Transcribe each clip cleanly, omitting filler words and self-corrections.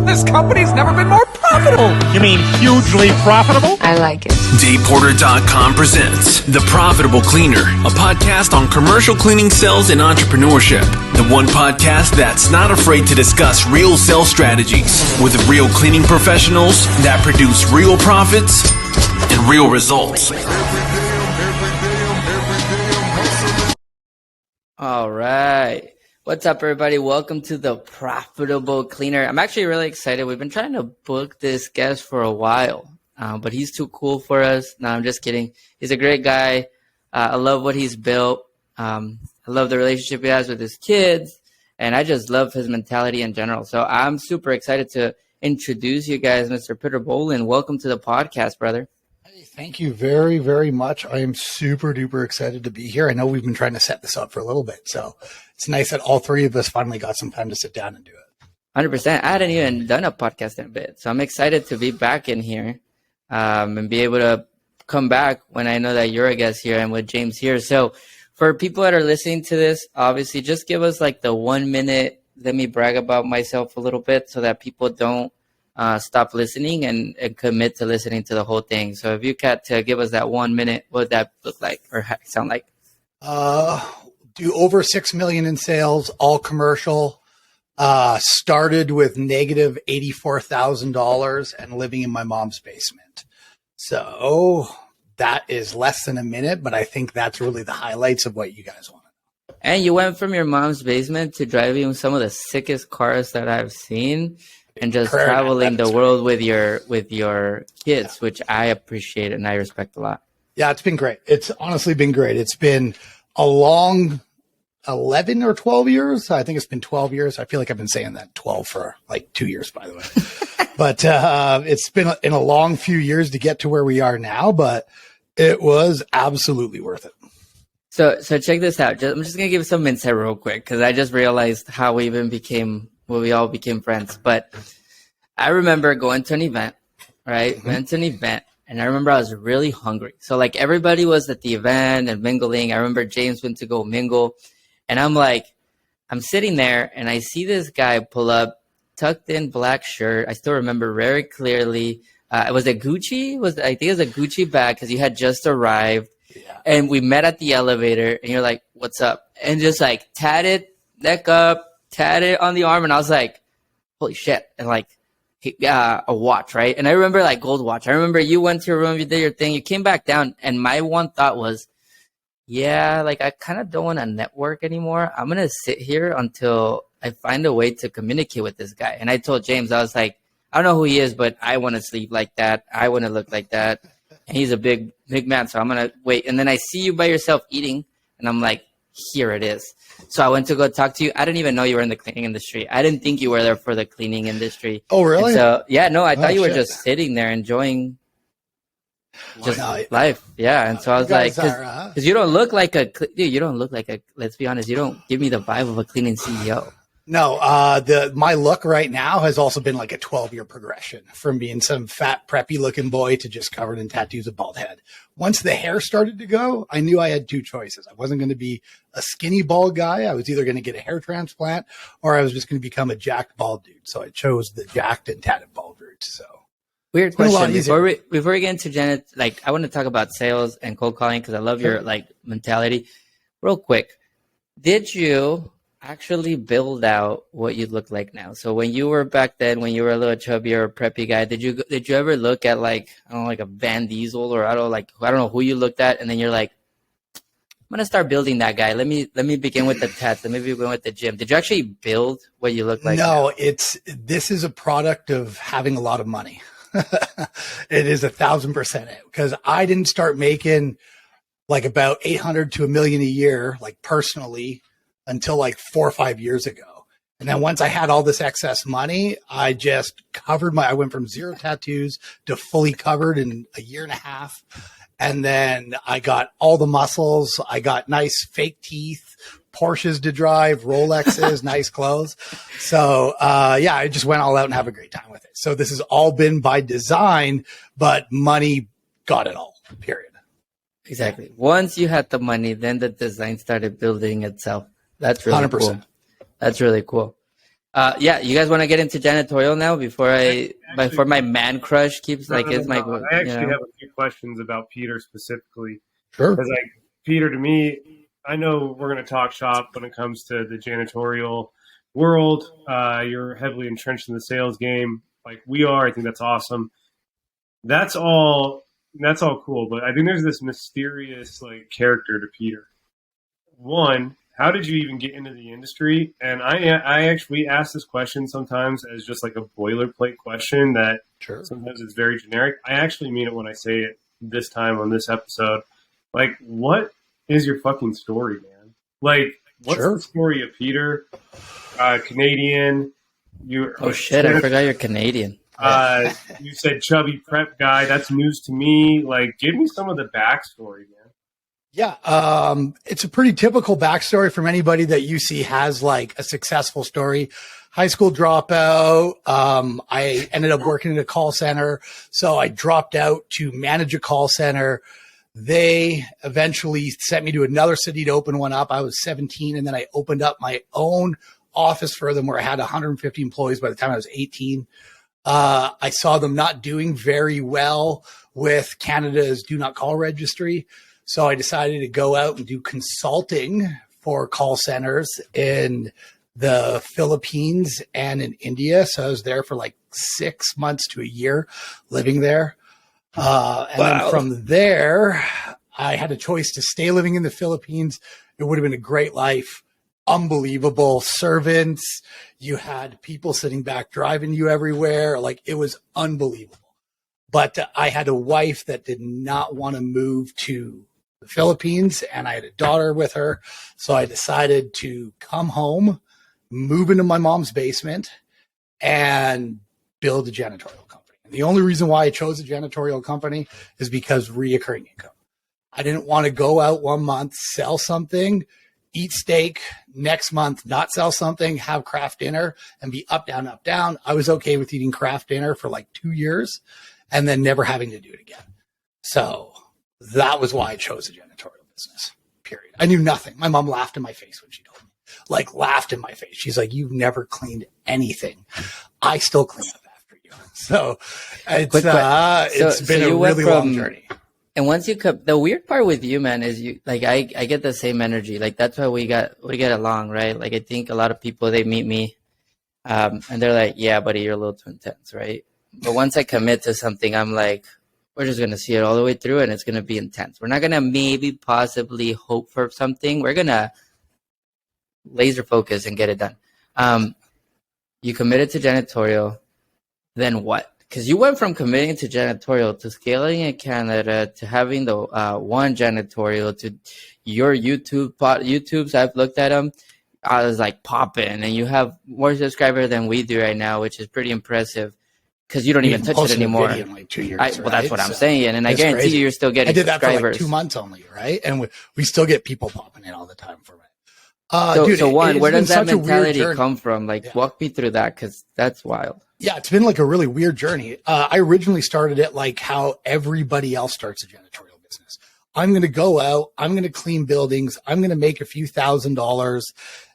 This company's never been more profitable. You mean hugely profitable? I like it. DavePorter.com presents The Profitable Cleaner, a podcast on commercial cleaning, sales, and entrepreneurship. The one podcast that's not afraid to discuss real sales strategies with real cleaning professionals that produce real profits and real results. All right. What's up, everybody? Welcome to The Profitable Cleaner. I'm actually really excited. We've been trying to book this guest for a while, but he's too cool for us. No, I'm just kidding. He's a great guy. I love what he's built. I love the relationship he has with his kids, and I just love his mentality in general. So I'm super excited to introduce you guys, Mr. Peter Boland. Welcome to the podcast, brother. Thank you very, very much. I am super duper excited to be here. I know we've been trying to set this up for a little bit, so it's nice that all three of us finally got some time to sit down and do it. 100%. I hadn't even done a podcast in a bit, so I'm excited to be back in here and be able to come back when I know that you're a guest here and with James here. So for people that are listening to this, obviously just give us like the 1 minute, let me brag about myself a little bit so that people don't stop listening and commit to listening to the whole thing. So if you got to give us that 1 minute, what would that look like or sound like? Do over 6 million in sales, all commercial. Started with negative $84,000 and living in my mom's basement. So that is less than a minute, but I think that's really the highlights of what you guys want. And you went from your mom's basement to driving some of the sickest cars that I've seen. And just traveling the world with your kids, which I appreciate and I respect a lot. Yeah, it's been great. It's honestly been great. It's been a long 11 or 12 years. I think it's been 12 years. I feel like I've been saying that 12 for like 2 years, by the way. But it's been in a long few years to get to where we are now, but it was absolutely worth it. So check this out. I'm just going to give some insight real quick because I just realized how we all became friends. But I remember going to an event, right? Mm-hmm. Went to an event, and I remember I was really hungry. So like everybody was at the event and mingling. I remember James went to go mingle, and I'm sitting there, and I see this guy pull up, tucked in black shirt. I still remember very clearly. It was a Gucci. I think it was a Gucci bag because you had just arrived. Yeah. And we met at the elevator, and you're like, "What's up?" And just like tatted neck up. Tatted on the arm, and I was like, holy shit. And like a watch, right? And I remember like gold watch. I remember you went to your room, you did your thing, you came back down, and my one thought was, yeah, like I kind of don't want to network anymore. I'm gonna sit here until I find a way to communicate with this guy. And I told James, I was like, I don't know who he is, but I want to sleep like that, I want to look like that, and he's a big man, so I'm gonna wait. And then I see you by yourself eating, and I'm like, here it is. So I went to go talk to you. I didn't even know you were in the cleaning industry. I didn't think you were there for the cleaning industry. Oh, really? And so, yeah, no, I thought you were just sitting there enjoying just life. Yeah. And so I was like, because you don't look like let's be honest, you don't give me the vibe of a cleaning CEO. No, my look right now has also been like a 12-year progression from being some fat, preppy looking boy to just covered in tattoos, a bald head. Once the hair started to go, I knew I had two choices. I wasn't going to be a skinny bald guy. I was either going to get a hair transplant or I was just going to become a jacked bald dude. So I chose the jacked and tatted bald route. So weird question. Before we get into Janet, like I want to talk about sales and cold calling because I love your like mentality. Real quick, did you actually build out what you look like now? So when you were back then, when you were a little chubby or preppy guy, did you ever look at like, I don't know, like a Van Diesel or I don't know who you looked at, and then you're like, I'm gonna start building that guy. Let me begin with the tats. Let me begin with the gym. Did you actually build what you look like? No, this is a product of having a lot of money. It is 1,000% it, because I didn't start making like about 800 to $1 million a year, like personally, until like 4 or 5 years ago. And then once I had all this excess money, I just I went from 0 tattoos to fully covered in a year and a half. And then I got all the muscles. I got nice fake teeth, Porsches to drive, Rolexes, nice clothes. So, yeah, I just went all out and have a great time with it. So this has all been by design, but money got it all, period. Exactly. Once you had the money, then the design started building itself. That's really 100%. Cool. That's really cool. Yeah, you guys want to get into janitorial now before my man crush keeps I actually you know. have a few questions about Peter specifically. Sure. Because Peter, to me, I know we're going to talk shop when it comes to the janitorial world. You're heavily entrenched in the sales game, like we are. I think that's awesome. That's all cool. But I think there's this mysterious like character to Peter. One, how did you even get into the industry? And I actually ask this question sometimes as just like a boilerplate question that sometimes it's very generic. I actually mean it when I say it this time on this episode. Like, what is your fucking story, man? Like, what's the story of Peter? Canadian. Oh shit! I forgot you're Canadian. You said chubby prep guy. That's news to me. Like, give me some of the backstory, man. Yeah, it's a pretty typical backstory from anybody that you see has like a successful story. High school dropout. I ended up working in a call center, so I dropped out to manage a call center. They eventually sent me to another city to open one up. I was 17, and then I opened up my own office for them where I had 150 employees by the time I was 18. I saw them not doing very well with Canada's Do Not Call registry. So I decided to go out and do consulting for call centers in the Philippines and in India. So I was there for like 6 months to a year living there. Then from there, I had a choice to stay living in the Philippines. It would have been a great life. Unbelievable servants. You had people sitting back driving you everywhere. Like, it was unbelievable. But I had a wife that did not want to move to the Philippines, and I had a daughter with her. So I decided to come home, move into my mom's basement, and build a janitorial company. And the only reason why I chose a janitorial company is because reoccurring income. I didn't want to go out 1 month, sell something, eat steak, next month not sell something, have craft dinner, and be up, down, up, down. I was okay with eating craft dinner for like 2 years and then never having to do it again. So that was why I chose a janitorial business, period. I knew nothing. My mom laughed in my face when she told me, like laughed in my face. She's like, you've never cleaned anything. I still clean up after you. So it's been a really long journey. And once you come, the weird part with you, man, is you like I get the same energy. Like that's why we get along, right? Like I think a lot of people, they meet me, and they're like, "Yeah, buddy, you're a little too intense, right?" But once I commit to something, I'm like, we're just gonna see it all the way through, and it's gonna be intense. We're not gonna maybe possibly hope for something. We're gonna laser focus and get it done. You committed to janitorial, then what? Because you went from committing to janitorial to scaling in Canada to having the One Janitorial to your YouTubes. I've looked at them. I was like popping, and you have more subscribers than we do right now, which is pretty impressive. Because you don't even touch it anymore. In like 2 years, well, that's what I'm saying, and I guarantee crazy. you're still getting subscribers. I did that for like 2 months only, right? And we still get people popping in all the time for it. So where does that mentality come from? Like, walk me through that, because that's wild. Yeah, it's been like a really weird journey. I originally started it like how everybody else starts a janitorial business. I'm going to go out, I'm going to clean buildings, I'm going to make a few $1,000s,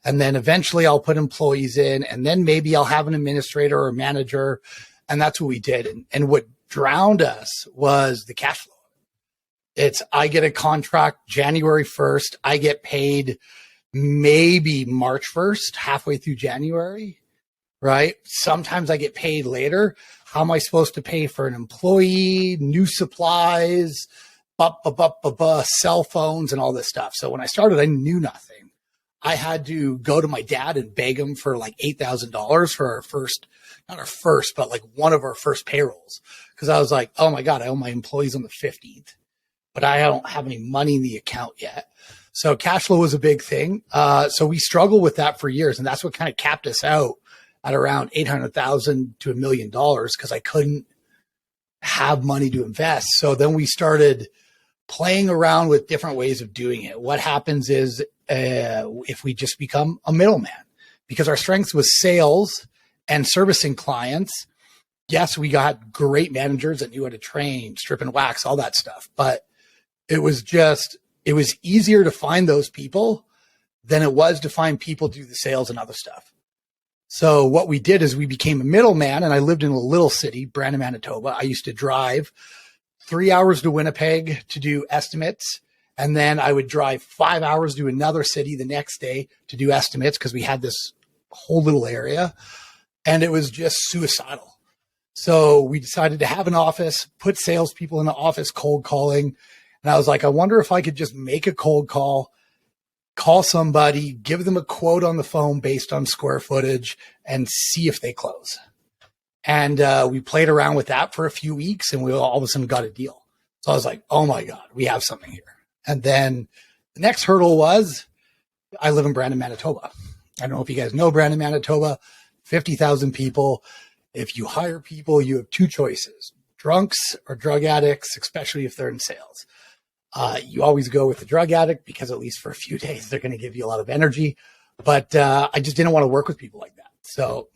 and then eventually I'll put employees in, and then maybe I'll have an administrator or a manager. And that's what we did. And what drowned us was the cash flow. I get a contract January 1st. I get paid maybe March 1st, halfway through January, right? Sometimes I get paid later. How am I supposed to pay for an employee, new supplies, cell phones and all this stuff? So when I started, I knew nothing. I had to go to my dad and beg him for like $8,000 for not like one of our first payrolls. Cause I was like, oh my God, I owe my employees on the 15th, but I don't have any money in the account yet. So cash flow was a big thing. So we struggled with that for years. And that's what kind of capped us out at around $800,000 to $1 million, because I couldn't have money to invest. So then we started playing around with different ways of doing it. What happens is if we just become a middleman, because our strength was sales and servicing clients. Yes, we got great managers that knew how to train, strip and wax, all that stuff. But it was easier to find those people than it was to find people do the sales and other stuff. So what we did is we became a middleman, and I lived in a little city, Brandon, Manitoba. I used to drive 3 hours to Winnipeg to do estimates. And then I would drive 5 hours to another city the next day to do estimates because we had this whole little area, and it was just suicidal. So we decided to have an office, put salespeople in the office cold calling. And I was like, I wonder if I could just make a cold call somebody, give them a quote on the phone based on square footage, and see if they close. And we played around with that for a few weeks, and we all of a sudden got a deal. So I was like, oh my God, we have something here. And then the next hurdle was I live in Brandon, Manitoba. I don't know if you guys know Brandon, Manitoba, 50,000 people. If you hire people, you have two choices, drunks or drug addicts, especially if they're in sales. You always go with the drug addict because at least for a few days, they're going to give you a lot of energy. But I just didn't want to work with people like that. So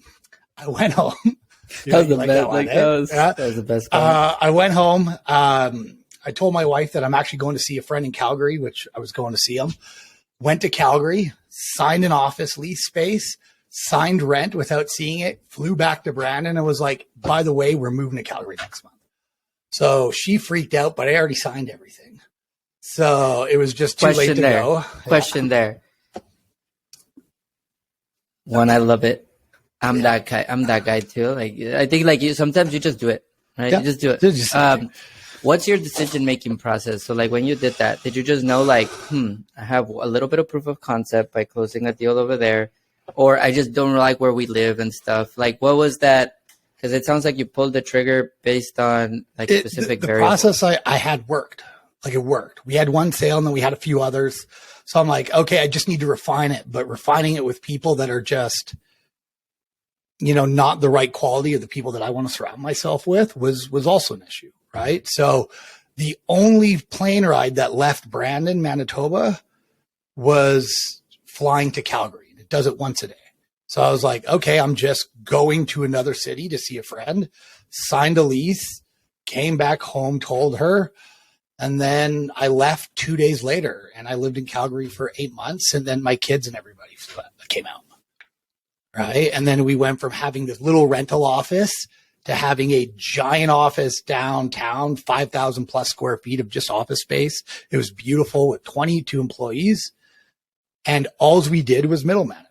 I went home. That was the best. That was the best. I went home. I told my wife that I'm actually going to see a friend in Calgary, which I was going to see him. Went to Calgary, signed an office lease space, signed rent without seeing it, flew back to Brandon and was like, by the way, we're moving to Calgary next month. So she freaked out, but I already signed everything. So it was just too late to go. Question there. One, I love it. I'm that guy. I'm that guy too. Like, I think like sometimes you just do it, right? Yeah. You just do it. What's your decision-making process? So like when you did that, did you just know like, I have a little bit of proof of concept by closing a deal over there, or I just don't like where we live and stuff? Like what was that? Because it sounds like you pulled the trigger based on like specific variables. The process I had worked. Like it worked. We had one sale and then we had a few others. So I'm like, okay, I just need to refine it, but refining it with people that are just, not the right quality of the people that I want to surround myself with was also an issue. Right. So the only plane ride that left Brandon, Manitoba was flying to Calgary. It does it once a day. So I was like, okay, I'm just going to another city to see a friend, signed a lease, came back home, told her. And then I left 2 days later and I lived in Calgary for 8 months. And then my kids and everybody came out. Right. And then we went from having this little rental office to having a giant office downtown, 5,000 plus square feet of just office space. It was beautiful with 22 employees. And all we did was middleman.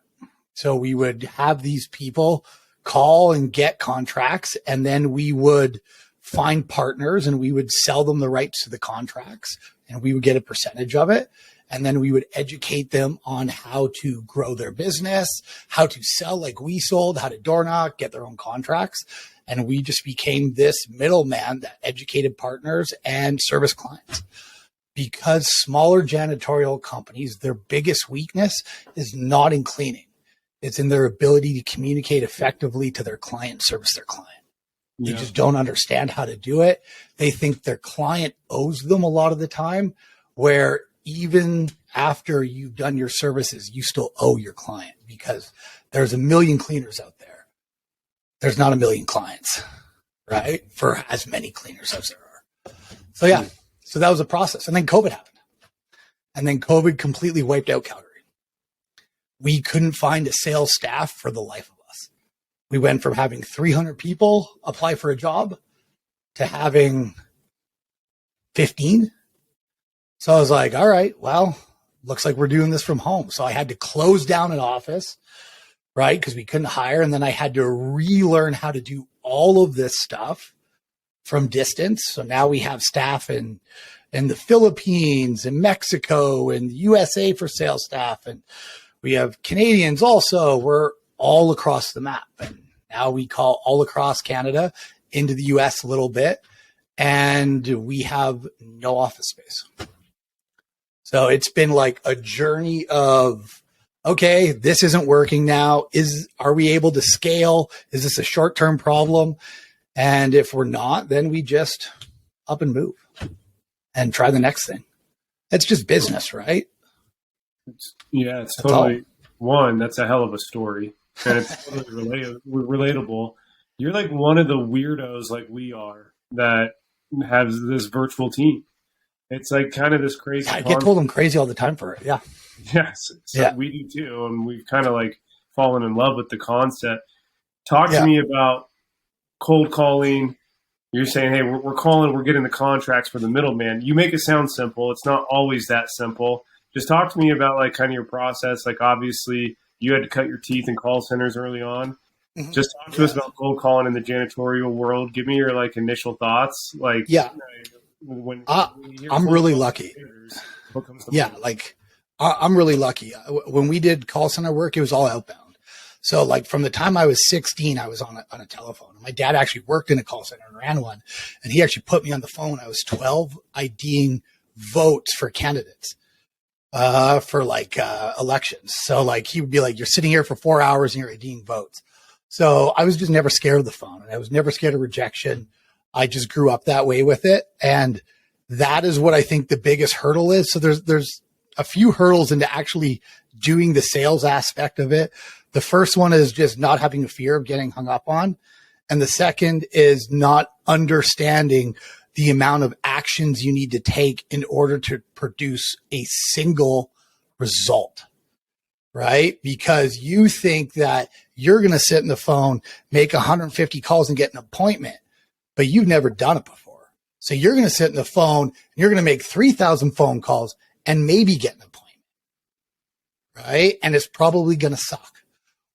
So we would have these people call and get contracts, and then we would find partners and we would sell them the rights to the contracts, and we would get a percentage of it. And then we would educate them on how to grow their business, how to sell like we sold, how to door knock, get their own contracts. And we just became this middleman that educated partners and service clients. Because smaller janitorial companies, their biggest weakness is not in cleaning. It's in their ability to communicate effectively to their client, service their client. They just don't understand how to do it. They think their client owes them a lot of the time, where even after you've done your services, you still owe your client, because there's a million cleaners out there. There's not a million clients, right? For as many cleaners as there are. So yeah, so that was a process. And then COVID happened. And then COVID completely wiped out Calgary. We couldn't find a sales staff for the life of us. We went from having 300 people apply for a job to having 15. So I was like, all right, well, looks like we're doing this from home. So I had to close down an office, right? Because we couldn't hire. And then I had to relearn how to do all of this stuff from distance. So now we have staff in the Philippines and Mexico and the USA for sales staff. And we have Canadians also. We're all across the map. And now we call all across Canada into the US a little bit. And we have no office space. So it's been like a journey of, okay, this isn't working now. Are we able to scale? Is this a short-term problem? And if we're not, then we just up and move and try the next thing. It's just business, right? It's totally one. That's a hell of a story. And it's totally relatable. You're like one of the weirdos like we are that has this virtual team. It's like kind of this crazy. I get told I'm crazy all the time for it. Yeah. Yes. So we do too. And we've kind of like fallen in love with the concept. Talk to me about cold calling. You're saying, hey, we're calling, we're getting the contracts for the middleman. You make it sound simple. It's not always that simple. Just talk to me about like kind of your process. Like obviously you had to cut your teeth in call centers early on. Mm-hmm. Just talk to us about cold calling in the janitorial world. Give me your like initial thoughts. Like, when I'm really lucky. I'm really lucky. When we did call center work, it was all outbound. So like from the time I was 16, I was on a telephone. My dad actually worked in a call center and ran one. And he actually put me on the phone when I was 12 IDing votes for candidates, for like, elections. So like, he would be like, you're sitting here for 4 hours and you're IDing votes. So I was just never scared of the phone, and I was never scared of rejection. I just grew up that way with it. And that is what I think the biggest hurdle is. So there's a few hurdles into actually doing the sales aspect of it. The first one is just not having a fear of getting hung up on. And the second is not understanding the amount of actions you need to take in order to produce a single result, right? Because you think that you're going to sit in the phone, make 150 calls and get an appointment, but you've never done it before. So you're going to sit in the phone and you're going to make 3,000 phone calls and maybe get an appointment, right? And it's probably going to suck.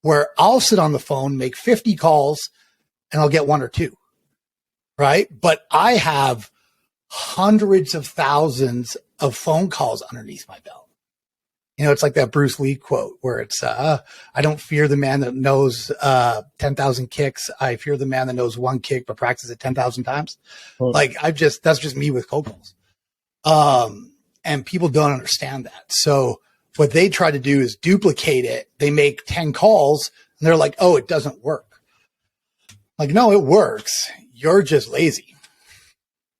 Where I'll sit on the phone, make 50 calls, and I'll get one or two, right? But I have hundreds of thousands of phone calls underneath my belt. You know, it's like that Bruce Lee quote where it's, I don't fear the man that knows 10,000 kicks. I fear the man that knows one kick but practices it 10,000 times. Like that's just me with cold calls. And people don't understand that. So what they try to do is duplicate it. They make 10 calls and they're like, oh, it doesn't work. Like, no, it works. You're just lazy.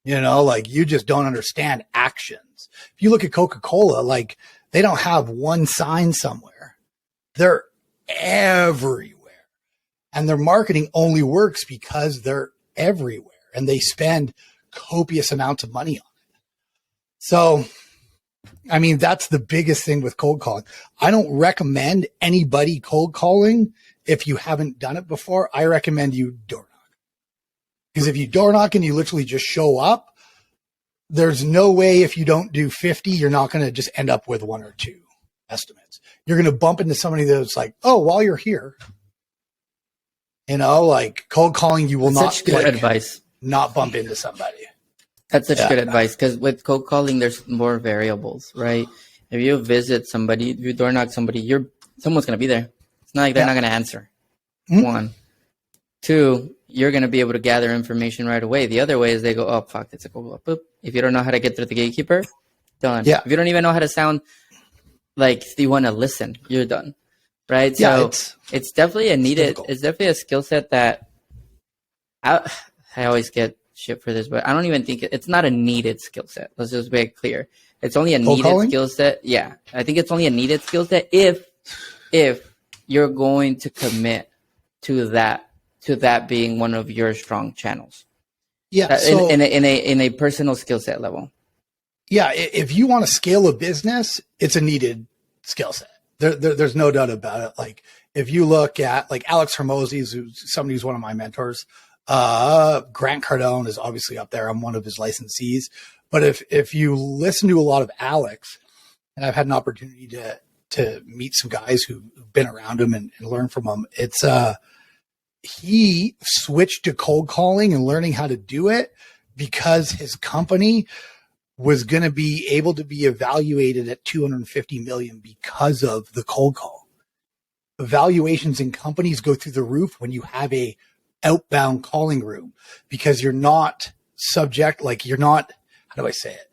You know, like you just don't understand actions. If you look at Coca-Cola, like they don't have one sign somewhere. They're everywhere. And their marketing only works because they're everywhere and they spend copious amounts of money on it. So, I mean, that's the biggest thing with cold calling. I don't recommend anybody cold calling if you haven't done it before. I recommend you door knock. Because if you door knock and you literally just show up, there's no way if you don't do 50, you're not going to just end up with one or two estimates. You're going to bump into somebody that's like, oh, while you're here, you know, like cold calling, you will not such good advice. Not bump into somebody. That's such good advice because with cold calling, there's more variables, right? If you visit somebody, if you door knock somebody, someone's going to be there. It's not like they're not going to answer. Mm-hmm. 1, 2, you're going to be able to gather information right away. The other way is they go, oh, fuck, it's a cold call. Boop. If you don't know how to get through the gatekeeper, done. Yeah. If you don't even know how to sound like you want to listen, you're done. Right. So it's definitely it's definitely a skill set that I always get shit for this, but I don't even think it's not a needed skill set. Let's just make it clear. It's only a needed skill set. Yeah. I think it's only a needed skill set if you're going to commit to that being one of your strong channels. Yeah. So, in a personal skill set level. Yeah. If you want to scale a business, it's a needed skill set. There's no doubt about it. Like if you look at like Alex Hormozy, who's somebody who's one of my mentors, Grant Cardone is obviously up there. I'm one of his licensees, but if you listen to a lot of Alex, and I've had an opportunity to meet some guys who've been around him and learn from him, it's, he switched to cold calling and learning how to do it because his company was going to be able to be evaluated at 250 million because of the cold call. Evaluations in companies go through the roof when you have a outbound calling room because you're not subject, like you're not, how do I say it?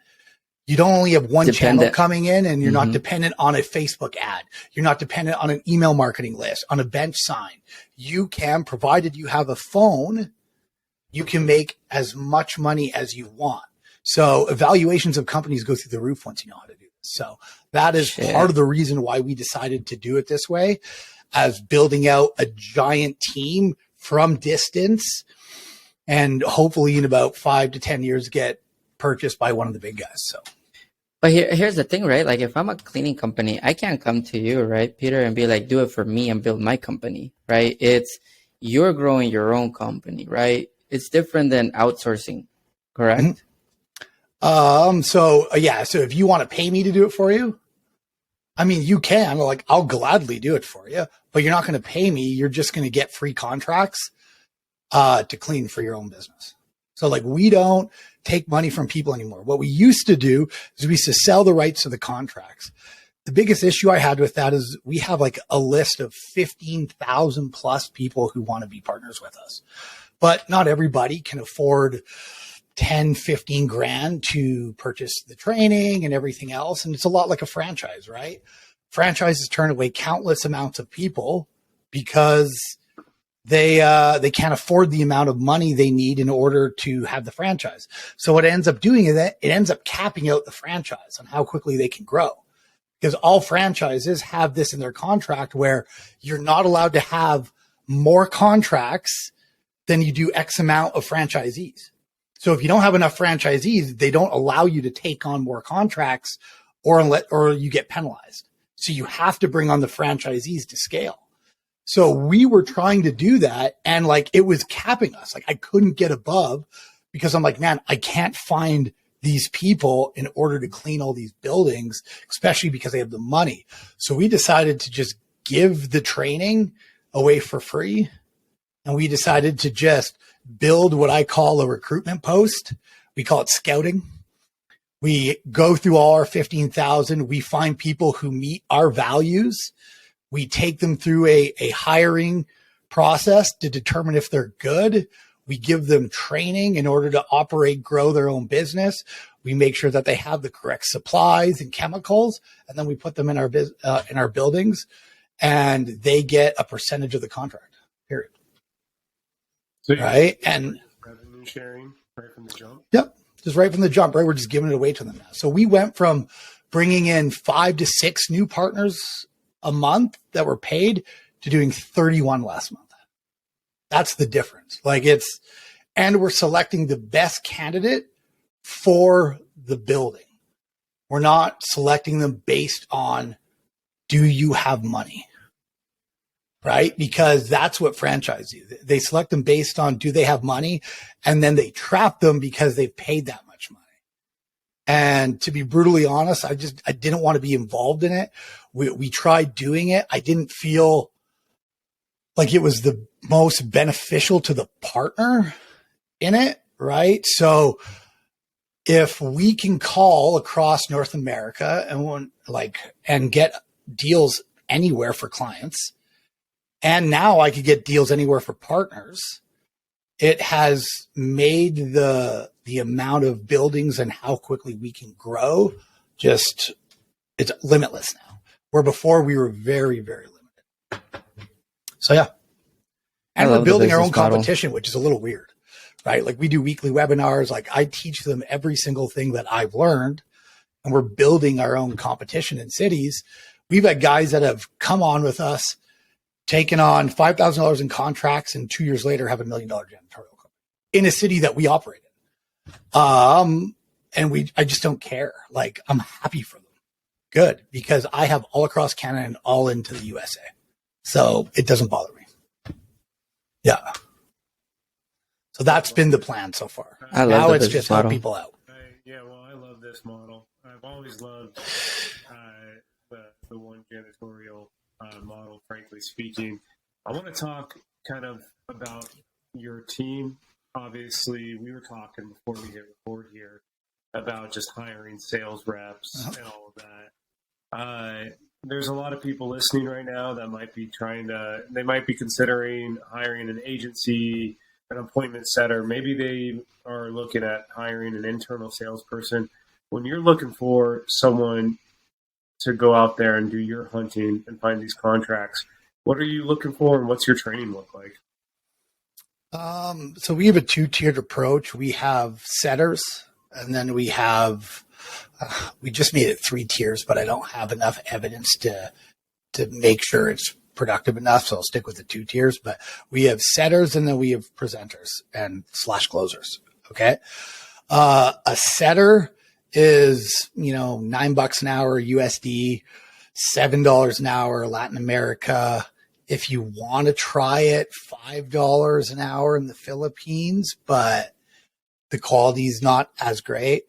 You don't only have one channel coming in and you're not dependent on a Facebook ad. You're not dependent on an email marketing list, on a bench sign. You can, provided you have a phone, you can make as much money as you want. So evaluations of companies go through the roof once you know how to do this. So that is part of the reason why we decided to do it this way, as building out a giant team from distance and hopefully in about 5 to 10 years get purchased by one of the big guys. So But here's the thing, right? Like if I'm a cleaning company, I can't come to you, right, Peter, and be like, do it for me and build my company, right? It's you're growing your own company, right? It's different than outsourcing, correct? So if you want to pay me to do it for you, I mean, you can, like, I'll gladly do it for you, but you're not going to pay me. You're just going to get free contracts, to clean for your own business. So like, we don't take money from people anymore. What we used to do is we used to sell the rights to the contracts. The biggest issue I had with that is we have like a list of 15,000 plus people who want to be partners with us, but not everybody can afford 10, 15 grand to purchase the training and everything else. And it's a lot like a franchise, right? Franchises turn away countless amounts of people because they can't afford the amount of money they need in order to have the franchise. So what it ends up doing is that it ends up capping out the franchise on how quickly they can grow, because all franchises have this in their contract where you're not allowed to have more contracts than you do X amount of franchisees. So if you don't have enough franchisees, they don't allow you to take on more contracts, or you get penalized. So you have to bring on the franchisees to scale. So we were trying to do that, and like, it was capping us. Like, I couldn't get above, because I'm like, man, I can't find these people in order to clean all these buildings, especially because they have the money. So we decided to just give the training away for free. And we decided to just build what I call a recruitment post. We call it scouting. We go through all our 15,000. We find people who meet our values. We take them through a hiring process to determine if they're good. We give them training in order to operate, grow their own business. We make sure that they have the correct supplies and chemicals, and then we put them in our buildings, and they get a percentage of the contract, period. So right? And revenue sharing right from the jump. Yep, just right from the jump, right? We're just giving it away to them now. So we went from bringing in 5 to 6 new partners a month that were paid to doing 31 last month. That's the difference. And we're selecting the best candidate for the building. We're not selecting them based on, do you have money? Right? Because that's what franchise do. They select them based on, do they have money? And then they trap them because they've paid that much money. And to be brutally honest, I didn't want to be involved in it. We tried doing it. I didn't feel like it was the most beneficial to the partner in it. Right? So if we can call across North America and get deals anywhere for clients, and now I could get deals anywhere for partners, it has made the amount of buildings and how quickly we can grow it's limitless now, where before we were very, very limited. So yeah. And we're building our own competition, which is a little weird, right? Like, we do weekly webinars. Like, I teach them every single thing that I've learned, and we're building our own competition in cities. We've had guys that have come on with us, taken on $5,000 in contracts, and 2 years later have $1 million janitorial company in a city that we operate in. And I just don't care. Like, I'm happy for them. Good. Because I have all across Canada and all into the USA. So it doesn't bother me. Yeah. So that's been the plan so far. Now it's just help people out. I love this model. I've always loved the One Janitorial model, frankly speaking. I want to talk kind of about your team. Obviously, we were talking before we hit record here about just hiring sales reps and all of that. There's a lot of people listening right now that might be they might be considering hiring an agency, an appointment setter. Maybe they are looking at hiring an internal salesperson. When you're looking for someone to go out there and do your hunting and find these contracts, what are you looking for, and what's your training look like? So we have a 2-tiered approach. We have setters, and then we just made it 3 tiers, but I don't have enough evidence to make sure it's productive enough. So I'll stick with the 2 tiers, but we have setters, and then we have presenters and /closers. Okay. A setter is, $9 an hour USD, $7 an hour Latin America. If you want to try it, $5 an hour in the Philippines, but the quality is not as great.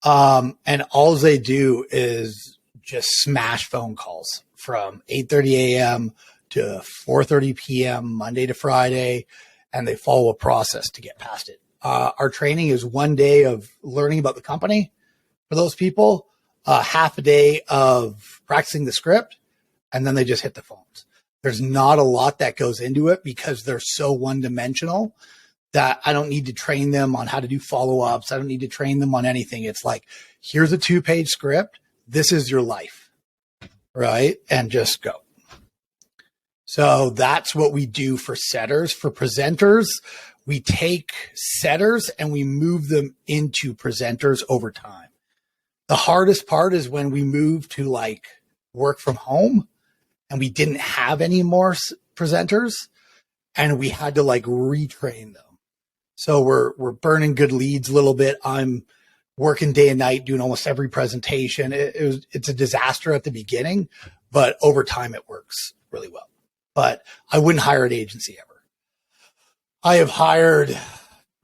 And all they do is just smash phone calls from 8:30 a.m. to 4:30 p.m. Monday to Friday, and they follow a process to get past it. Our training is 1 day of learning about the company for those people, half a day of practicing the script, and then they just hit the phones. There's not a lot that goes into it because they're so one-dimensional that I don't need to train them on how to do follow-ups. I don't need to train them on anything. It's like, here's a 2-page script. This is your life, right? And just go. So that's what we do for setters. For presenters, we take setters and we move them into presenters over time. The hardest part is when we move to like work from home and we didn't have any more presenters and we had to like retrain them. So we're burning good leads a little bit. I'm working day and night doing almost every presentation. It's a disaster at the beginning, but over time it works really well. But I wouldn't hire an agency ever. I have hired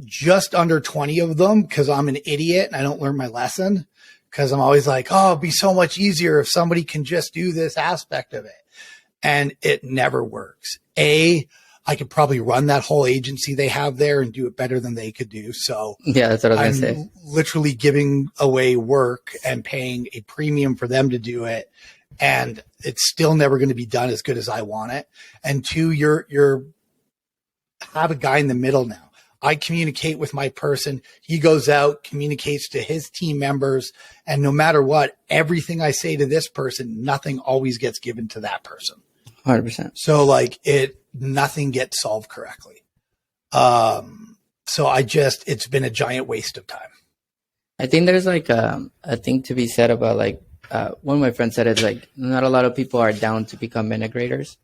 just under 20 of them because I'm an idiot and I don't learn my lesson, because I'm always like, oh, it'd be so much easier if somebody can just do this aspect of it. And it never works. I could probably run that whole agency they have there and do it better than they could do. So Yeah, that's what I was going to say. Literally giving away work and paying a premium for them to do it. And it's still never going to be done as good as I want it. And two, you're have a guy in the middle now. I communicate with my person. He goes out, communicates to his team members. And no matter what, everything I say to this person, nothing always gets given to that person. 100%. So like nothing gets solved correctly. So it's been a giant waste of time. I think there's like a thing to be said about like, one of my friends said it's like not a lot of people are down to become integrators.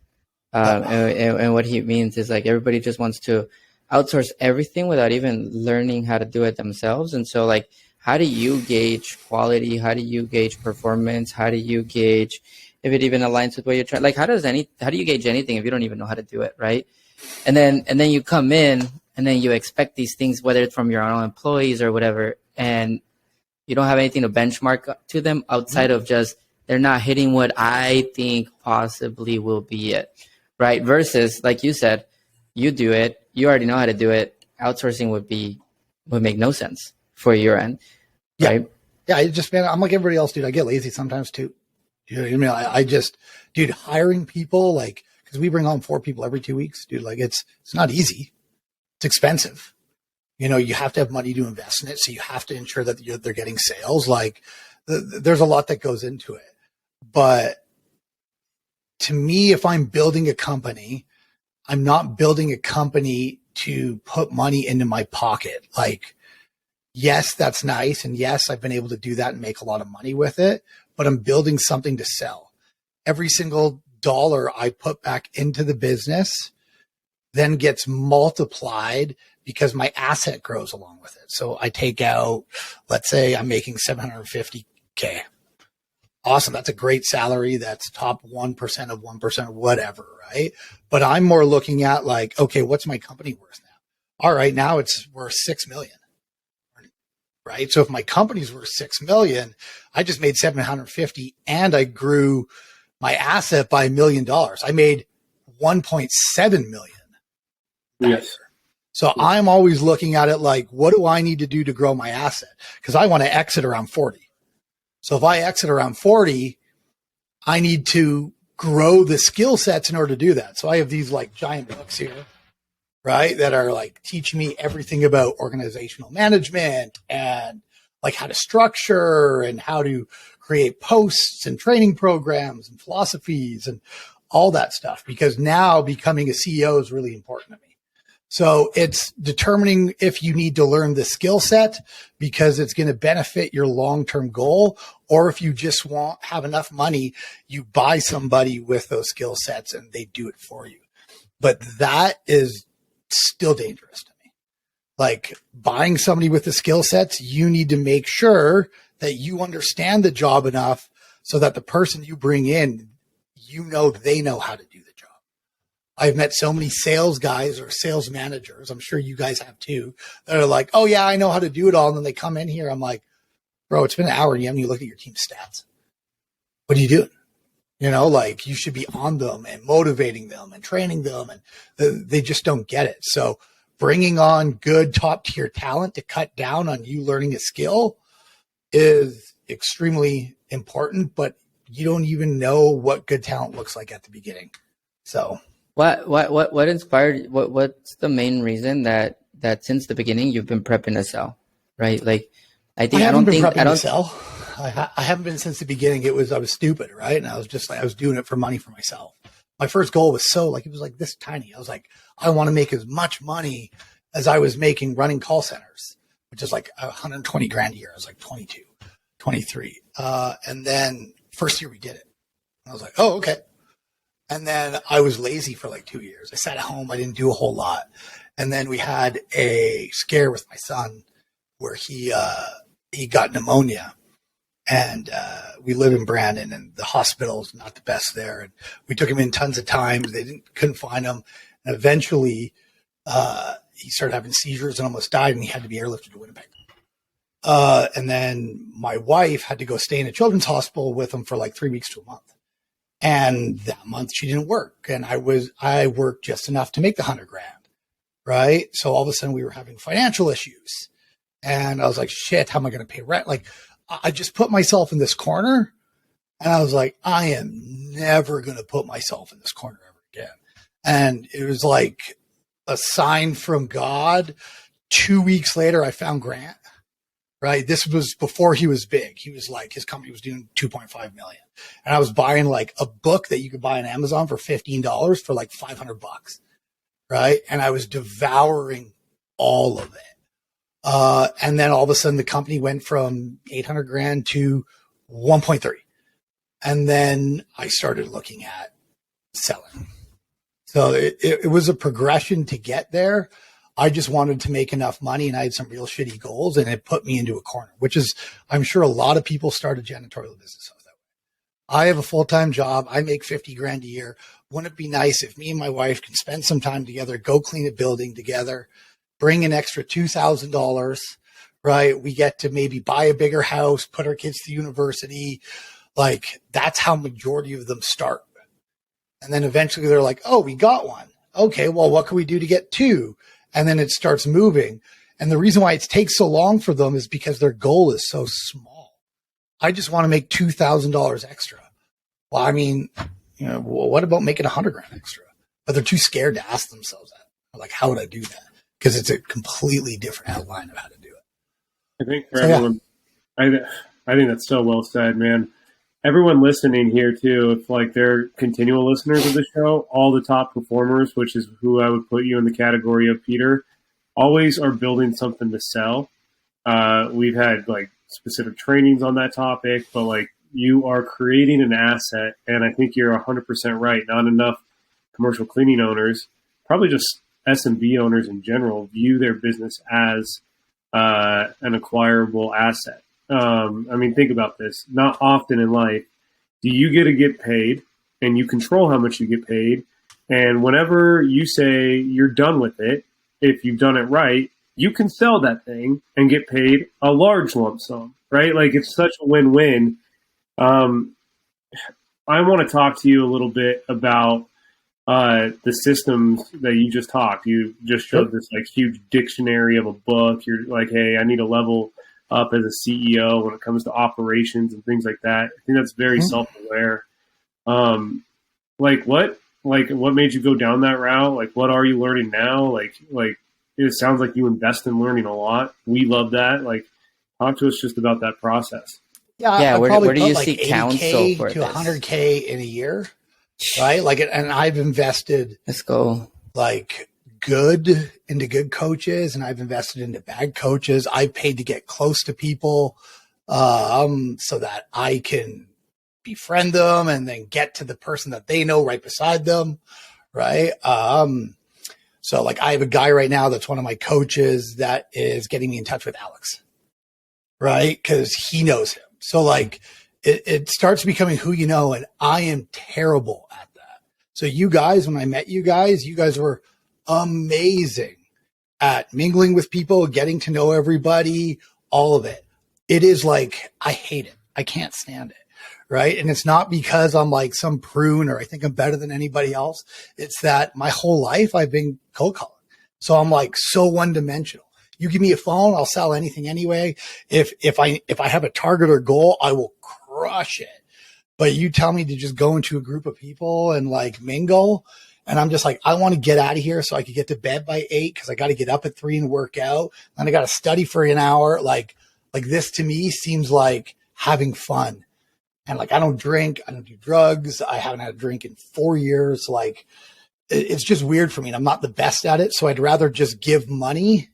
And what he means is like everybody just wants to outsource everything without even learning how to do it themselves. And so like, how do you gauge quality? How do you gauge performance? How do you gauge if it even aligns with what you're trying? Like, how do you gauge anything if you don't even know how to do it, right? And then you come in and then you expect these things, whether it's from your own employees or whatever, and you don't have anything to benchmark to them outside of just they're not hitting what I think possibly will be it, right? Versus, like you said, you do it, you already know how to do it. Outsourcing would make no sense for your end, right? Yeah, I'm like everybody else, dude. I get lazy sometimes too. You know what I mean? I just, dude, hiring people, like, because we bring on 4 people every 2 weeks, dude. Like, it's not easy. It's expensive. You know, you have to have money to invest in it, so you have to ensure that they're getting sales. Like, there's a lot that goes into it. But to me, if I'm building a company, I'm not building a company to put money into my pocket. Like, yes, that's nice. And yes, I've been able to do that and make a lot of money with it, but I'm building something to sell. Every single dollar I put back into the business then gets multiplied because my asset grows along with it. So I take out, let's say I'm making $750K. Awesome. That's a great salary. That's top 1% of 1% or whatever, right? But I'm more looking at like, okay, what's my company worth now? All right, now it's worth 6 million. Right? So if my company's worth 6 million, I just made 750 and I grew my asset by $1 million. I made 1.7 million. Yes. So I'm always looking at it like, what do I need to do to grow my asset? Because I want to exit around 40. So if I exit around 40, I need to grow the skill sets in order to do that. So I have these like giant books here, right, that are like teaching me everything about organizational management and like how to structure and how to create posts and training programs and philosophies and all that stuff. Because now becoming a CEO is really important to me. So it's determining if you need to learn the skill set because it's going to benefit your long-term goal, or if you just have enough money, you buy somebody with those skill sets and they do it for you. But that is still dangerous to me. Like buying somebody with the skill sets, you need to make sure that you understand the job enough so that the person you bring in, they know how to do the job. I've met so many sales guys or sales managers, I'm sure you guys have too, that are like, oh yeah, I know how to do it all. And then they come in here. I'm like, bro, it's been an hour and you haven't even looked at your team's stats. What are you doing? Like you should be on them and motivating them and training them, and they just don't get it. So bringing on good top tier talent to cut down on you learning a skill is extremely important, but you don't even know what good talent looks like at the beginning. So what inspired, what's the main reason that since the beginning you've been prepping to sell, right? Like I haven't been since the beginning. I was stupid, right? And I was doing it for money for myself. My first goal was it was like this tiny. I was like, I want to make as much money as I was making running call centers, which is like 120 grand a year. I was like 22, 23. And then first year we did it. I was like, oh, okay. And then I was lazy for like 2 years. I sat at home. I didn't do a whole lot. And then we had a scare with my son where he got pneumonia. And we live in Brandon, and the hospital's not the best there. And we took him in tons of times. They couldn't find him. And eventually, he started having seizures and almost died, and he had to be airlifted to Winnipeg. And then my wife had to go stay in a children's hospital with him for like 3 weeks to a month. And that month she didn't work, and I worked just enough to make the 100 grand, right? So all of a sudden we were having financial issues, and I was like, shit, how am I going to pay rent? Like, I just put myself in this corner, and I was like, I am never going to put myself in this corner ever again. And it was like a sign from God. 2 weeks later, I found Grant, right? This was before he was big. He was like, his company was doing 2.5 million. And I was buying like a book that you could buy on Amazon for $15 for like $500, right? And I was devouring all of it. And then all of a sudden the company went from 800 grand to 1.3. And then I started looking at selling. So it was a progression to get there. I just wanted to make enough money, and I had some real shitty goals, and it put me into a corner, which is, I'm sure a lot of people start a janitorial business that way. I have a full-time job. I make 50 grand a year. Wouldn't it be nice if me and my wife can spend some time together, go clean a building together, bring an extra $2,000, right? We get to maybe buy a bigger house, put our kids to university. Like, that's how majority of them start. And then eventually they're like, oh, we got one. Okay, well, what can we do to get two? And then it starts moving. And the reason why it takes so long for them is because their goal is so small. I just want to make $2,000 extra. Well, I mean, what about making 100 grand extra? But they're too scared to ask themselves that. Like, how would I do that? Because it's a completely different outline of how to do it. I think for everyone, yeah. I think that's so well said, man. Everyone listening here too, if like they're continual listeners of the show, all the top performers, which is who I would put you in the category of, Peter, always are building something to sell. We've had like specific trainings on that topic, but like you are creating an asset, and I think you're 100% right. Not enough commercial cleaning owners, probably just SMB owners in general, view their business as an acquirable asset. I mean, think about this. Not often in life do you get paid, and you control how much you get paid. And whenever you say you're done with it, if you've done it right, you can sell that thing and get paid a large lump sum, right? Like, it's such a win-win. I want to talk to you a little bit about the systems that you just talked. You just showed this like huge dictionary of a book. You're like, hey, I need a level up as a CEO when it comes to operations and things like that. I think that's very self-aware. What made you go down that route? Like, what are you learning now? Like it sounds like you invest in learning a lot. We love that. Like, talk to us just about that process. Yeah. Where do you see counsel for to this? 100K in a year, right? Like, and I've invested. Let's go. Like, good into good coaches, and I've invested into bad coaches. I paid to get close to people so that I can befriend them and then get to the person that they know right beside them, right? So like I have a guy right now that's one of my coaches that is getting me in touch with Alex, right? Because he knows him. So like it starts becoming who you know, and I am terrible at that. So you guys, when I met you guys were amazing at mingling with people, getting to know everybody, all of it. It is like, I hate it. I can't stand it. Right. And it's not because I'm like some prune or I think I'm better than anybody else. It's that my whole life I've been cold calling. So I'm like so one dimensional. You give me a phone, I'll sell anything anyway. If I have a target or goal, I will crush it. But you tell me to just go into a group of people and like mingle. And I'm just like, I want to get out of here so I could get to bed by 8 because I got to get up at 3 and work out. And I got to study for an hour. Like this to me seems like having fun. And like, I don't drink, I don't do drugs. I haven't had a drink in 4 years. Like it's just weird for me. And I'm not the best at it. So I'd rather just give money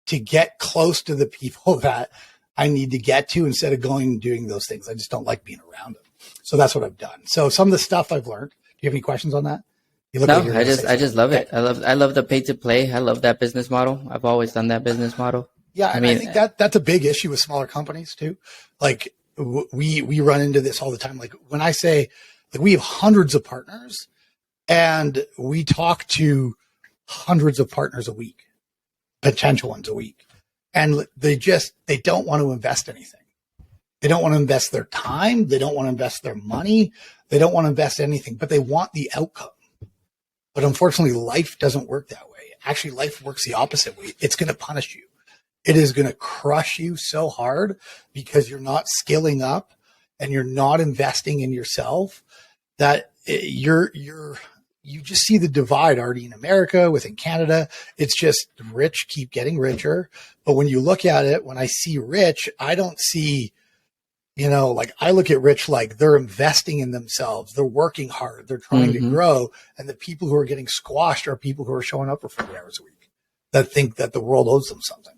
to get close to the people that I need to get to instead of going and doing those things. I just don't like being around them. So that's what I've done. So some of the stuff I've learned. Do you have any questions on that? You look No, like I just love it. I love the pay to play. I love that business model. I've always done that business model. Yeah, I think that's a big issue with smaller companies too. Like we run into this all the time. Like when I say like we have hundreds of partners and we talk to hundreds of partners a week, potential ones a week. And they don't want to invest anything. They don't want to invest their time. They don't want to invest their money. They don't want to invest anything, but they want the outcome. But unfortunately, life doesn't work that way. Actually, life works the opposite way. It's going to punish you. It is going to crush you so hard because you're not skilling up and you're not investing in yourself that you just see the divide already in America, within Canada. It's just rich keep getting richer. But when you look at it, when I see rich, I don't see, like I look at rich like they're investing in themselves. They're working hard. They're trying to grow. And the people who are getting squashed are people who are showing up for 40 hours a week that think that the world owes them something.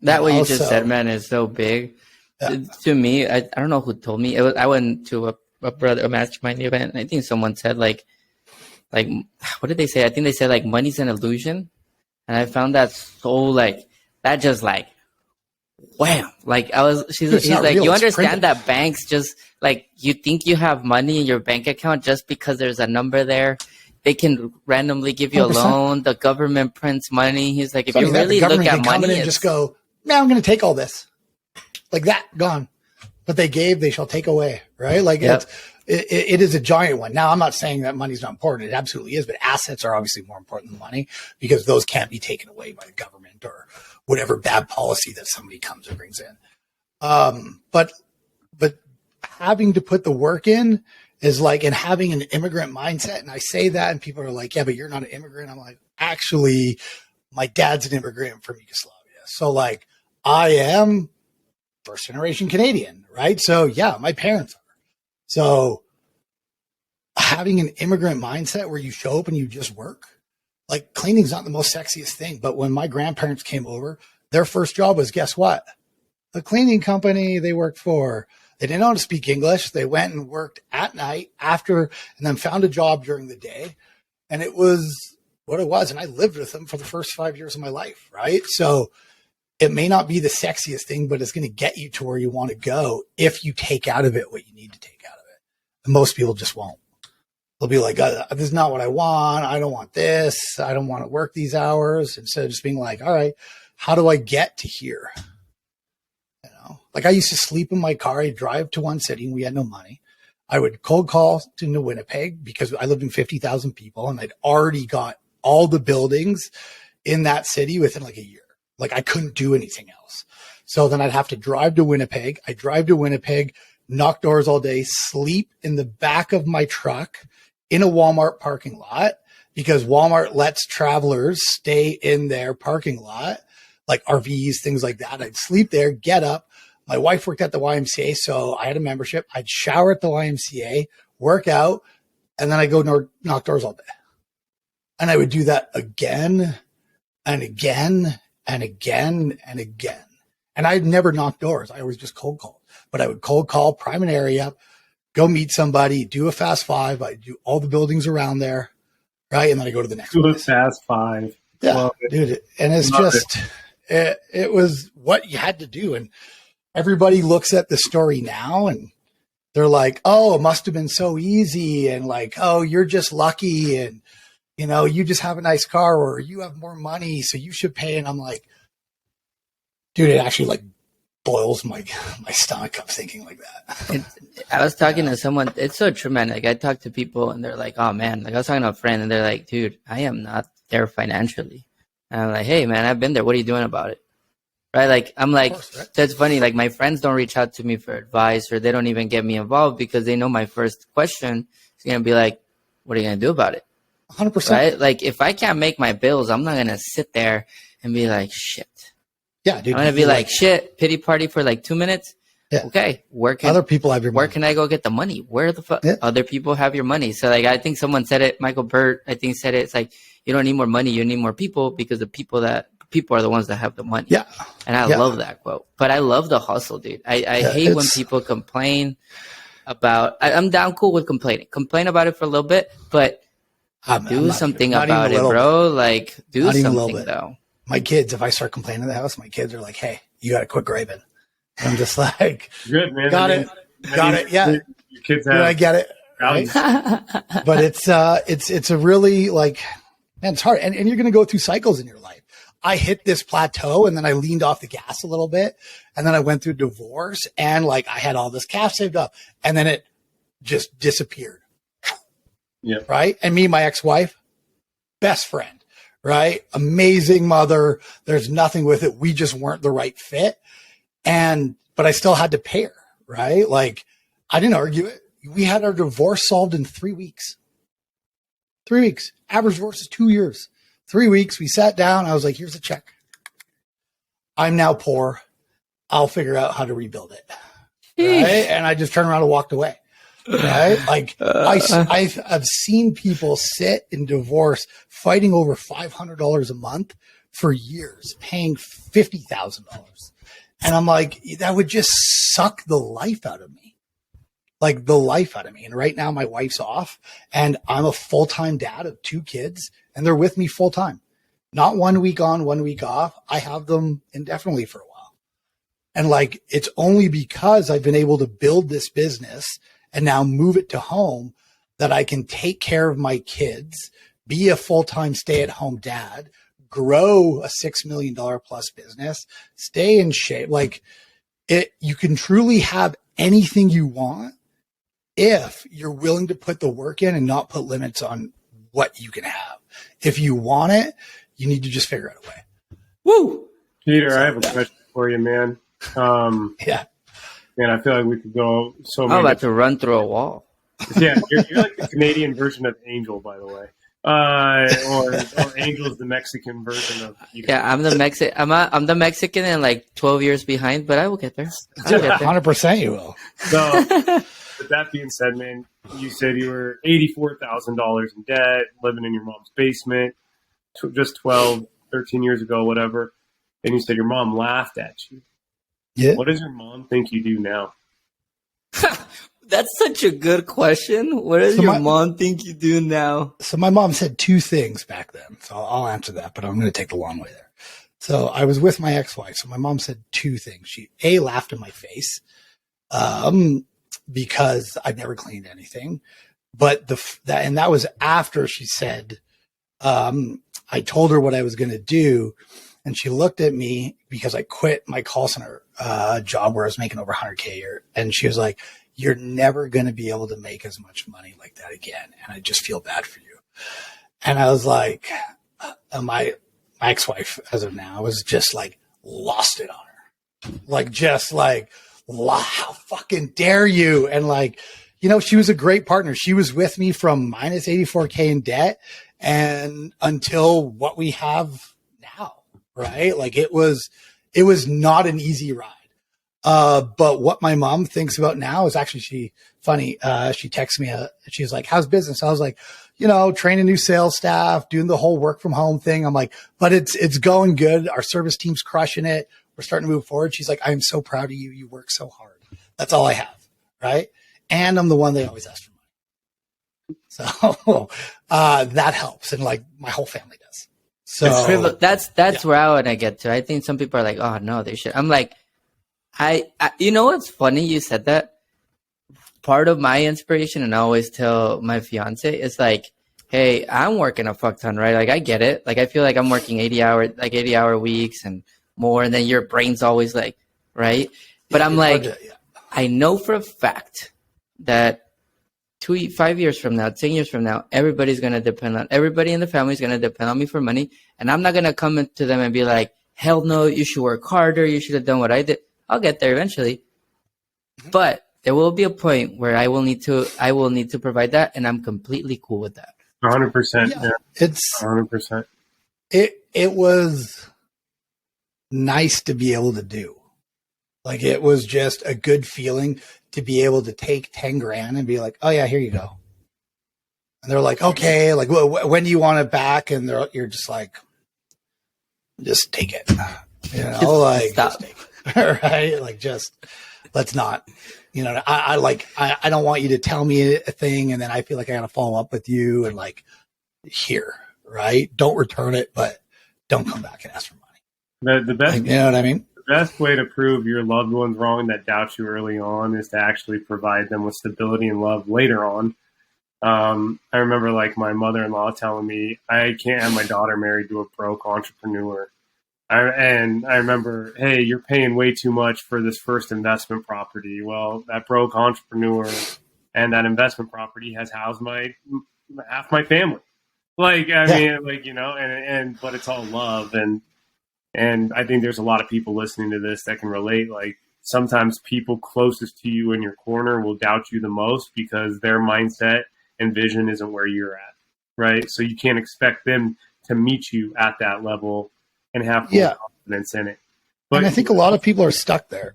That what you just said, man, is so big. Yeah. To me, I don't know who told me. I went to a mastermind event, and I think someone said like, what did they say? I think they said like money's an illusion, and I found that so like that just like wham. Like he's like, real. You understand that banks just like you think you have money in your bank account just because there's a number there. They can randomly give you 100%. A loan. The government prints money. He's like, if you really look at money, and just go, man, I'm going to take all this, like that, gone. What they gave, they shall take away, right? Like it is a giant one. Now, I'm not saying that money's not important. It absolutely is, but assets are obviously more important than money because those can't be taken away by the government or whatever bad policy that somebody comes and brings in. But having to put the work in is like, and having an immigrant mindset. And I say that and people are like, yeah, but you're not an immigrant. I'm like, actually, my dad's an immigrant from Yugoslavia. So like I am first generation Canadian, right? So yeah, my parents are. So having an immigrant mindset where you show up and you just work, like cleaning's not the most sexiest thing. But when my grandparents came over, their first job was, guess what? The cleaning company they worked for. They didn't know how to speak English. They went and worked at night after, and then found a job during the day. And it was what it was. And I lived with them for the first 5 years of my life, right? So it may not be the sexiest thing, but it's going to get you to where you want to go if you take out of it what you need to take out of it. And most people just won't. They'll be like, this is not what I want. I don't want this. I don't want to work these hours. Instead of just being like, all right, how do I get to here? Like I used to sleep in my car. I'd drive to one city and we had no money. I would cold call to Winnipeg because I lived in 50,000 people and I'd already got all the buildings in that city within like a year. Like I couldn't do anything else. So then I'd have to drive to Winnipeg. I drive to Winnipeg, knock doors all day, sleep in the back of my truck in a Walmart parking lot because Walmart lets travelers stay in their parking lot, like RVs, things like that. I'd sleep there, get up. My wife worked at the YMCA, so I had a membership. I'd shower at the YMCA, work out, and then I go knock doors all day. And I would do that again and again and again and again. And I'd never knock doors. I always just cold called. But I would cold call, prime an area, go meet somebody, do a fast five. I'd do all the buildings around there, right? And then I go to the next To one. look past 5. Yeah, Love it. dude. And it's Love just, it was what you had to do. And everybody looks at the story now and they're like, oh, it must have been so easy. And like, oh, you're just lucky. And, you know, you just have a nice car or you have more money, so you should pay. And I'm like, dude, it actually like boils my stomach up thinking like that. I was talking to someone. It's so true, man. Like I talk to people and they're like, oh man, like I was talking to a friend and they're like, dude, I am not there financially. And I'm like, hey man, I've been there. What are you doing about it? Right? Like, I'm like, Of course, right? That's funny. Like my friends don't reach out to me for advice or they don't even get me involved because they know my first question is going to be like, what are you going to do about it? 100%. Right? Like if I can't make my bills, I'm not going to sit there and be like, shit. Yeah, dude. I'm going to be like, shit, pity party for like 2 minutes. Yeah. Okay. Other people have your money. Where can I go get the money? Where the fuck? Yeah. Other people have your money. So like, I think someone said it, Michael Burt, I think said it. It's like, you don't need more money. You need more people because the people are the ones that have the money. Yeah. And I love that quote, but I love the hustle, dude. I hate when people complain about, I'm down cool with complaining. Complain about it for a little bit, but do something about it, bro. Like do something though. My kids, if I start complaining in the house, my kids are like, hey, you got to quit griping. I'm just like, good, man. Got it. Yeah. Your kids have. I get it. Right? But it's a really like, man, it's hard. And you're going to go through cycles in your life. I hit this plateau and then I leaned off the gas a little bit. And then I went through divorce and like I had all this cash saved up and then it just disappeared. Yeah. Right. And me and my ex-wife, best friend, right? Amazing mother. There's nothing with it. We just weren't the right fit. But I still had to pay her, right? Like I didn't argue it. We had our divorce solved in 3 weeks. 3 weeks. Average divorce is 2 years. 3 weeks. We sat down. I was like, here's a check. I'm now poor. I'll figure out how to rebuild it. Right? And I just turned around and walked away. Right? Like I've seen people sit in divorce fighting over $500 a month for years, paying $50,000. And I'm like, that would just suck the life out of me. Like the life out of me. And right now my wife's off and I'm a full-time dad of 2 kids and they're with me full time. Not 1 week on, 1 week off. I have them indefinitely for a while. And like, it's only because I've been able to build this business and now move it to home that I can take care of my kids, be a full-time stay-at-home dad, grow a $6 million plus business, stay in shape. Like you can truly have anything you want if you're willing to put the work in and not put limits on what you can have. If you want it, you need to just figure out a way. Woo! Peter, I have a question for you, man. Yeah. Man, I feel like we could go so many. I'm about to run through a wall. Yeah, you're like the Canadian version of Angel, by the way. Or Angel's the Mexican version of you. Yeah, I'm the Mexican. I'm the Mexican and like 12 years behind, but I will get there. 100% you will. So, with that being said, man, you said you were $84,000 in debt, living in your mom's basement, just 12, 13 years ago, whatever. And you said your mom laughed at you. Yeah. What does your mom think you do now? That's such a good question. What does your mom think you do now? So my mom said 2 things back then. So I'll answer that, but I'm going to take the long way there. So I was with my ex-wife. So my mom said 2 things. She laughed in my face, because I've never cleaned anything, but that was after she said, I told her what I was going to do. And she looked at me because I quit my call center, job where I was making over 100K a year. And she was like, you're never going to be able to make as much money like that again. And I just feel bad for you. And I was like, my ex-wife as of now was just like lost it on her. Like, just like, how fucking dare you? And like, you know, she was a great partner. She was with me from minus 84K in debt and until what we have now, right? Like it was not an easy ride. But what my mom thinks about now is actually, she texts me, she's like, how's business? I was like, you know, training new sales staff, doing the whole work from home thing. I'm like, but it's going good. Our service team's crushing it. We're starting to move forward. She's like, I'm so proud of you. You work so hard. That's all I have. Right. And I'm the one they always ask for money. So that helps. And like my whole family does. So that's where I want to get to. I think some people are like, oh no, they should. I'm like, I you know what's funny? You said that. Part of my inspiration, and I always tell my fiance, is like, hey, I'm working a fuck ton, right? Like I get it. Like I feel like I'm working 80-hour weeks and more, and then your brain's always like, right? But I'm like, I know for a fact that 5 years from now, 10 years from now, everybody in the family is gonna depend on me for money, and I'm not gonna come to them and be like, hell no, you should work harder, you should have done what I did. I'll get there eventually, but there will be a point where I will need to provide that, and I'm completely cool with that. 100%. Yeah, it's 100%. It was nice to be able to do. Like it was just a good feeling to be able to take 10 grand and be like, oh yeah, here you go. And they're like, okay, like when do you want it back? And you're just like, just take it. You know, like stop. just take it. Right? Like just let's not. You know, I don't want you to tell me a thing and then I feel like I got to follow up with you and like here, right? Don't return it, but don't come back and ask for money. The best, like, you know what I mean? The best way to prove your loved ones wrong that doubt you early on is to actually provide them with stability and love later on. I remember like my mother-in-law telling me I can't have my daughter married to a broke entrepreneur. And I remember, hey, you're paying way too much for this first investment property. Well, that broke entrepreneur and that investment property has housed half my family. Like, I mean, like, you know, but it's all love. And I think there's a lot of people listening to this that can relate. Like sometimes people closest to you in your corner will doubt you the most because their mindset and vision isn't where you're at. Right. So you can't expect them to meet you at that level and have full confidence in it. But and I think a lot of people are stuck there,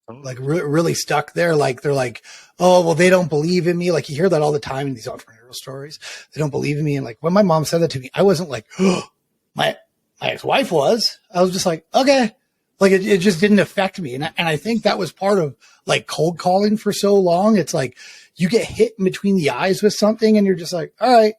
like really stuck there. Like they're like, oh, well, they don't believe in me. Like you hear that all the time in these entrepreneurial stories. They don't believe in me. And like when my mom said that to me, I wasn't like, oh, my ex-wife was. I was just like, okay. Like it just didn't affect me. And I think that was part of like cold calling for so long. It's like you get hit in between the eyes with something and you're just like, all right,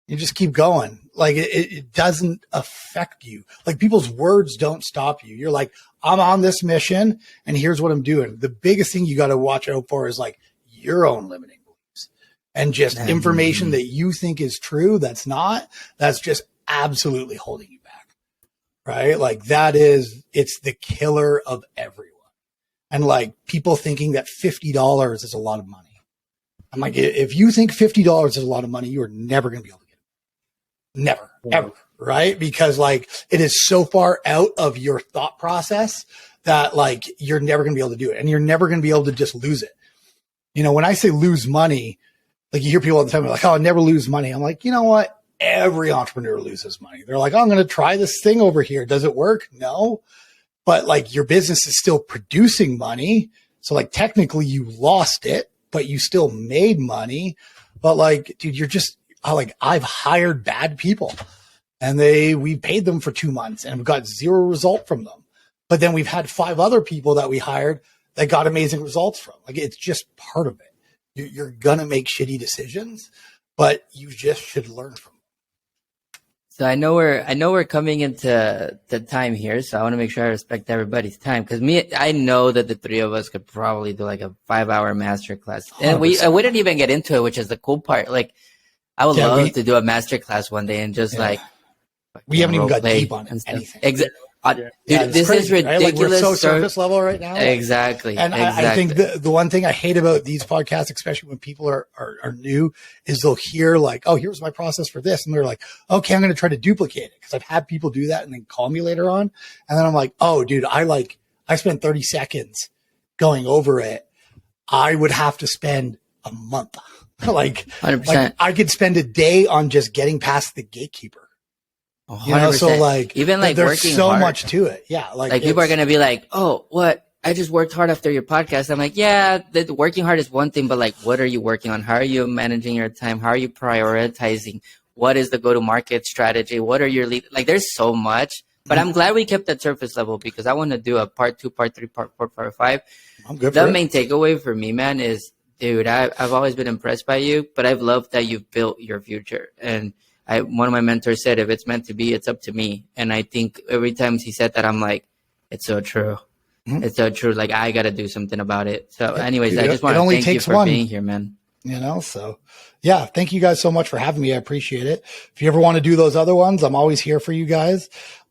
you just keep going. Like it doesn't affect you. Like people's words don't stop you. You're like, I'm on this mission and here's what I'm doing. The biggest thing you got to watch out for is like your own limiting beliefs and just information that you think is true. That's just absolutely holding you back. Right. Like it's the killer of everyone. And like people thinking that $50 is a lot of money. I'm like, if you think $50 is a lot of money, you are never going to be able to get it. Never, ever. Right. Because like it is so far out of your thought process that like you're never going to be able to do it. And you're never going to be able to just lose it. You know, when I say lose money, like you hear people all the time like, oh, I never lose money. I'm like, you know what? Every entrepreneur loses money. They're like, oh, I'm going to try this thing over here. Does it work? No. But like your business is still producing money. So like technically you lost it, but you still made money. But like, dude, you're just like, I've hired bad people and we paid them for 2 months and we got zero result from them. But then we've had 5 other people that we hired that got amazing results from. Like, it's just part of it. You're going to make shitty decisions, but you just should learn from them. So I know we're coming into the time here, so I want to make sure I respect everybody's time. Because I know that the 3 of us could probably do like a 5-hour masterclass, and we didn't even get into it, which is the cool part. Like, I would love to do a masterclass one day and just like we haven't even got deep on anything. Exactly. Dude, this crazy, is ridiculous. Right? Like we're so surface level right now. Exactly. And I think the one thing I hate about these podcasts, especially when people are new, is they'll hear like, oh, here's my process for this. And they're like, okay, I'm going to try to duplicate it. Cause I've had people do that and then call me later on. And then I'm like, oh, dude, I spent 30 seconds going over it. I would have to spend a month. like 100%. I could spend a day on just getting past the gatekeeper. 100%. You know, so like even like there's working so hard. much to it. Yeah. Like people are going to be like, oh, what? I just worked hard after your podcast. I'm like, yeah, the working hard is one thing, but like, what are you working on? How are you managing your time? How are you prioritizing? What is the go-to-market strategy? What are your like, there's so much, but I'm glad we kept that surface level because I want to do a part 2, part 3, part 4, part 5. I'm good The for it. main takeaway for me, man, is dude, I've always been impressed by you, but I've loved that you've built your future. And one of my mentors said, if it's meant to be, it's up to me. And I think every time he said that, I'm like, it's so true. Mm-hmm. It's so true. Like, I got to do something about it. So anyways, I just want to thank you for being here, man. So yeah, thank you guys so much for having me. I appreciate it. If you ever want to do those other ones, I'm always here for you guys.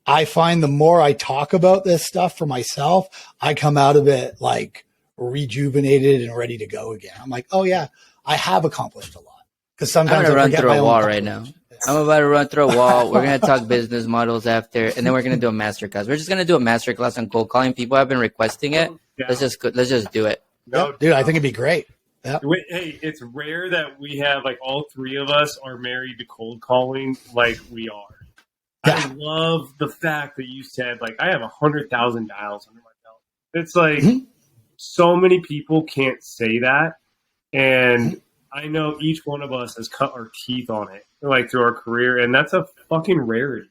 I find the more I talk about this stuff for myself, I come out of it like rejuvenated and ready to go again. I'm like, oh yeah, I have accomplished a lot. Because sometimes I'm gonna run through a wall right now. I'm about to run through a wall. We're going to talk business models after, and then we're going to do a masterclass. We're just going to do a masterclass on cold calling. People have been requesting it. Yeah. Let's just do it. No, dude, I think it'd be great. Yeah. Hey, it's rare that we have like all three of us are married to cold calling like we are. Yeah. I love the fact that you said like I have 100,000 dials under my belt. It's like so many people can't say that, and I know each one of us has cut our teeth on it, like through our career, and that's a fucking rarity.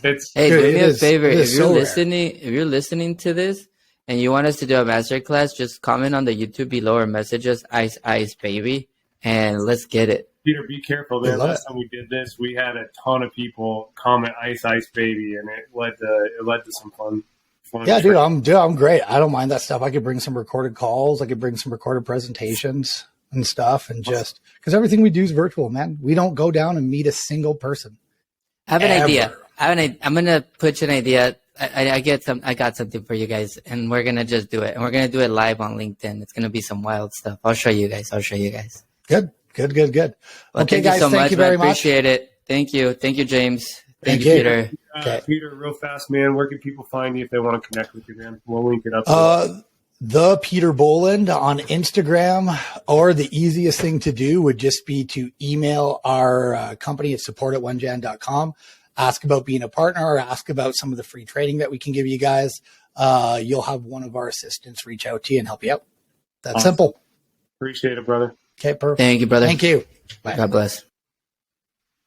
Hey, do me a favor. If you're listening to this and you want us to do a masterclass, just comment on the YouTube below or message us Ice Ice Baby, and let's get it. Peter, be careful, man. Last time we did this, we had a ton of people comment Ice Ice Baby, and it led to some fun. Yeah, dude, I'm great. I don't mind that stuff. I could bring some recorded calls. I could bring some recorded presentations and stuff, and just because everything we do is virtual, man. We don't go down and meet a single person. I have an idea. I'm gonna pitch an idea. I got something for you guys, and we're gonna just do it, and we're gonna do it live on LinkedIn. It's gonna be some wild stuff. I'll show you guys. Good. Well, okay, guys, thank you very much. Appreciate it. Thank you, James. Thank you, Peter. Okay. Peter, real fast, man. Where can people find you if they want to connect with you, man? We'll link it up. The Peter Boland on Instagram, or the easiest thing to do would just be to email our company at support@onejan.com. Ask about being a partner, or ask about some of the free training that we can give you guys. You'll have one of our assistants reach out to you and help you out. That's simple. Appreciate it, brother. Okay, perfect. Thank you, brother. Thank you. Bye. God bless.